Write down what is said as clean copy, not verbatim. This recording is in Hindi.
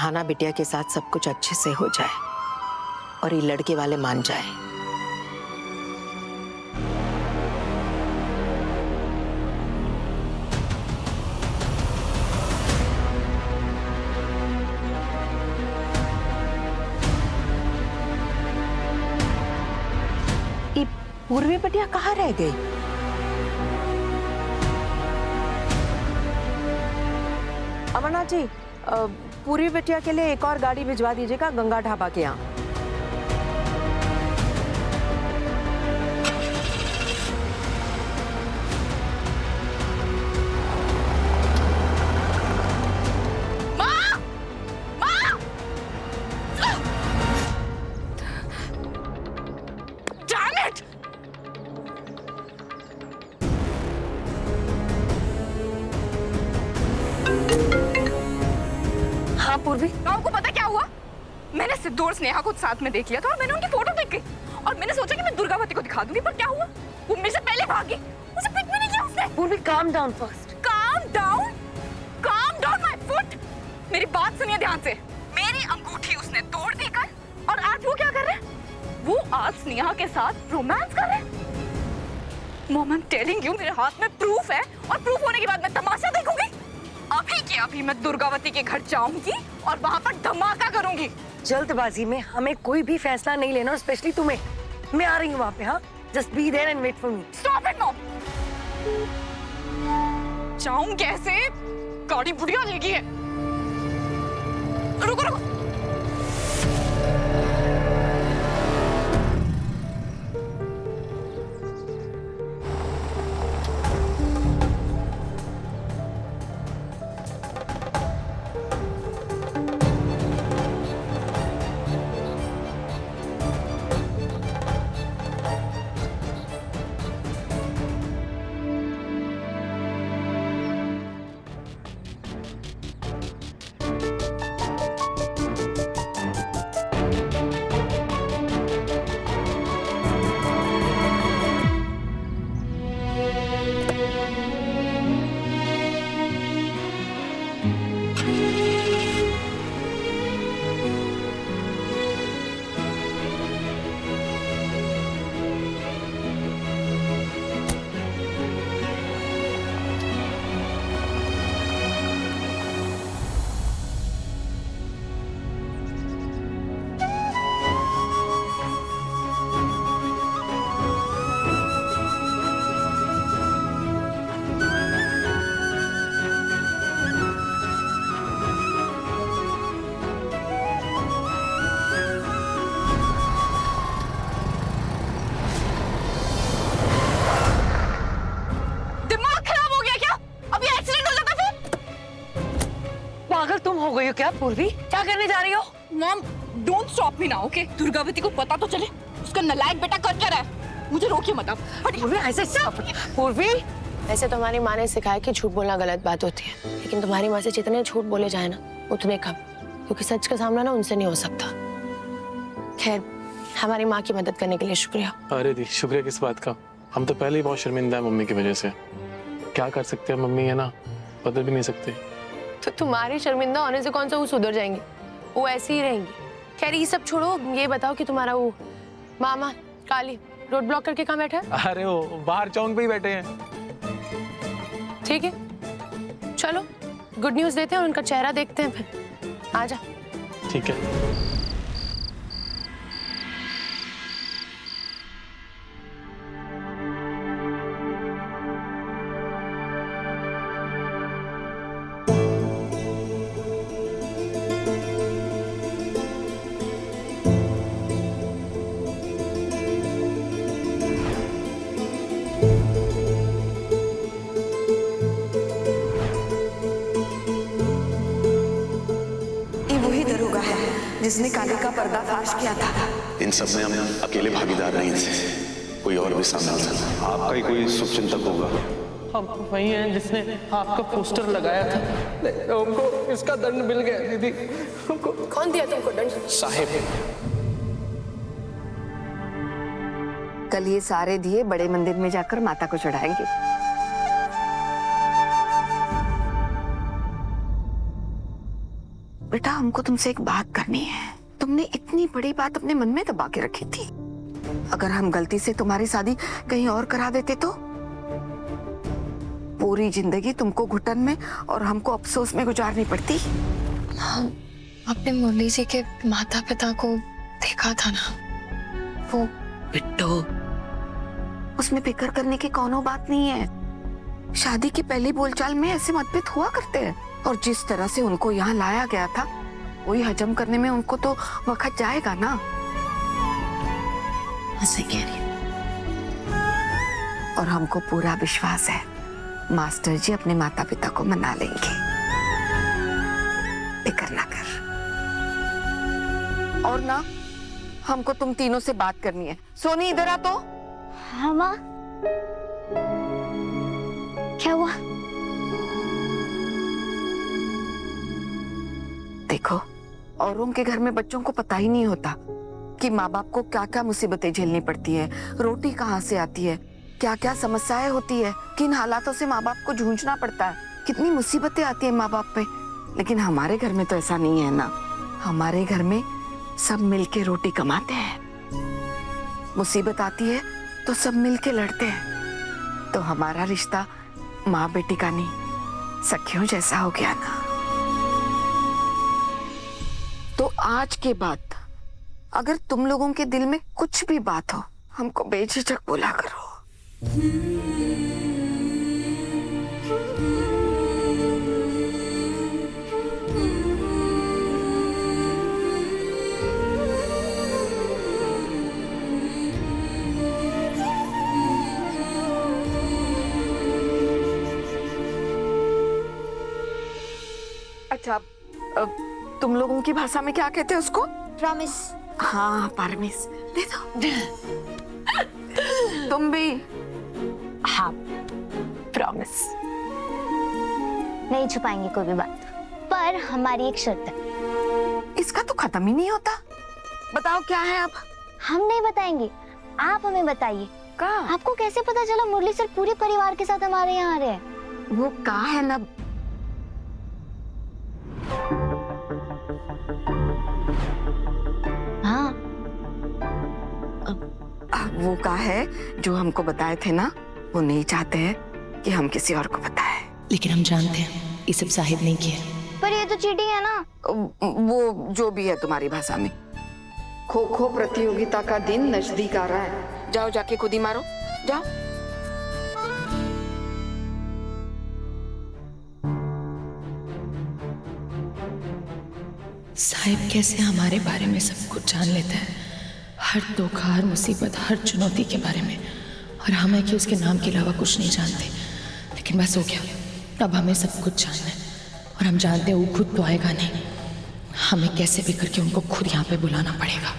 सहाना बिटिया के साथ सब कुछ अच्छे से हो जाए और ये लड़के वाले मान जाए। ये पूर्वी बिटिया कहाँ रह गई? अमरनाथ जी, पूर्वी बिटिया के लिए एक और गाड़ी भिजवा दीजिएगा गंगा ढाबा के यहाँ। पूर्वी, आपको पता क्या हुआ? मैंने सिद्धू और स्नेहा को साथ में देख लिया था और मैंने उनकी फोटो देख गई और मैंने सोचा कि मैं दुर्गावती को दिखा दूंगी, पर क्या हुआ? वो मेरे से पहले भागी, मुझे पिक भी नहीं किया उसने। पूर्वी, calm down first. Calm down my foot. मेरी बात सुनिए ध्यान से। मेरी अंगूठी उसने तोड़ देकर और आज वो क्या कर रहे हैं? वो आज स्नेहा के साथ रोमांस कर रहे हैं। Mom, I am telling you, मेरे हाथ में प्रूफ है और प्रूफ होने के बाद मैं तमाशा देखूंगी। अभी के अभी मैं दुर्गावती के घर जाऊंगी और वहां पर धमाका करूंगी। जल्दबाजी में हमें कोई भी फैसला नहीं लेना, स्पेशली तुम्हें। मैं आ रही हूँ वहां पे। हाँ, just be there and wait for me. Stop it mom. जाऊं कैसे? गाड़ी बुढ़िया लेगी है। रुको रुको। हो गई हो क्या पूर्वी? क्या करने जा रही हो? Mom, don't stop me now, okay? Durgavati को पता तो चले उसका नालायक बेटा कर क्या रहा है। मुझे रोकिए मत आप। पूर्वी, ऐसे पूर्वी, ऐसे तो हमारी माँ ने सिखाया कि झूठ बोलना गलत बात होती है, लेकिन तुम्हारी माँ से जितने झूठ बोले जाए ना उतने कम, क्योंकि सच का सामना ना उनसे नहीं हो सकता। खैर, हमारी माँ की मदद करने के लिए शुक्रिया। अरे दी, शुक्रिया किस बात का? हम तो पहले ही बहुत शर्मिंदा है मम्मी की वजह से। क्या कर सकते हैं, मम्मी है ना, बदल भी नहीं सकते। तो तुम्हारे शर्मिंदा होने से कौन सा वो सुधर जाएंगे? वो ऐसे ही रहेंगी। खैर ये सब छोड़ो, ये बताओ कि तुम्हारा वो मामा काली रोड ब्लॉक करके कहाँ बैठा है? अरे वो बाहर चौक पे ही बैठे हैं। ठीक है, चलो गुड न्यूज देते हैं और उनका चेहरा देखते हैं फिर। आजा। ठीक है। जिसने काली का पर्दाफाश किया था। इन सब में हम अकेले भागीदार नहीं थे, कोई और भी सामने था। आपका ही कोई शुभचिंतक होगा। हम वही हैं जिसने आपका पोस्टर लगाया था। हमको इसका दंड मिल गया दीदी। हमको कौन दिया तुमको दंड? साहिब। कल ये सारे दिए बड़े मंदिर में जाकर माता को चढ़ाएंगे। बेटा हमको तुमसे एक बात करनी है। तुमने इतनी बड़ी बात अपने मन में दबा के रखी थी। अगर हम गलती से तुम्हारी शादी कहीं और करा देते तो पूरी जिंदगी तुमको घुटन में और हमको अफसोस में गुजारनी पड़ती। आपने मुरली जी के माता पिता को देखा था ना, वो बिट्टो, उसमें फिक्र करने की कोनो बात नहीं है। शादी की पहली बोलचाल में ऐसे मतभेद हुआ करते हैं, और जिस तरह से उनको यहाँ लाया गया था वही हजम करने में उनको तो वक्त जाएगा ना। सही कह रही है। और हमको पूरा विश्वास है मास्टर जी अपने माता पिता को मना लेंगे। फिक्र ना कर। और ना, हमको तुम तीनों से बात करनी है। सोनी इधर आ तो। हाँ माँ, क्या हुआ? देखो, औरों के घर में बच्चों को पता ही नहीं होता कि माँ बाप को क्या क्या मुसीबतें झेलनी पड़ती है, रोटी कहाँ से आती है, क्या क्या समस्याएं होती है, किन हालातों से माँ बाप को जूझना पड़ता है, कितनी मुसीबतें आती है माँ बाप पे। लेकिन हमारे घर में तो ऐसा नहीं है ना। हमारे घर में सब मिलके रोटी कमाते हैं। मुसीबत आती है तो सब मिलके लड़ते हैं। तो हमारा रिश्ता माँ बेटी का नहीं, सखियों जैसा हो गया ना। तो आज के बाद अगर तुम लोगों के दिल में कुछ भी बात हो, हमको बेझिझक बोला करो। अच्छा, तुम लोगों की भाषा में क्या कहते हैं उसको? प्रॉमिस। हाँ, परमिस दे दो। तुम भी? हाँ, प्रॉमिस। नहीं छुपाएंगे कोई भी बात, पर हमारी एक शर्त है। इसका तो खत्म ही नहीं होता। बताओ क्या है अब? हम नहीं बताएंगे, आप हमें बताइए। का? आपको कैसे पता चला मुरली सर पूरे परिवार के साथ हमारे यहाँ आ रहे हैं? वो का है ना, हाँ, वो का है जो हमको बताए थे ना, वो नहीं चाहते हैं कि हम किसी और को बताएं। लेकिन हम जानते हैं ये सब साहिब नहीं किया। पर ये तो चीटिंग है ना। वो जो भी है तुम्हारी भाषा में। खो खो प्रतियोगिता का दिन नजदीक आ रहा है। जाओ जाके खुद ही मारो, जाओ। साहिब कैसे हमारे बारे में सब कुछ जान लेता है, हर धोखा, हर मुसीबत, हर चुनौती के बारे में, और हम है कि उसके नाम के अलावा कुछ नहीं जानते। लेकिन बस हो गया, अब हमें सब कुछ जानना है, और हम जानते हैं वो खुद तो आएगा नहीं, हमें कैसे भी करके उनको खुद यहाँ पे बुलाना पड़ेगा।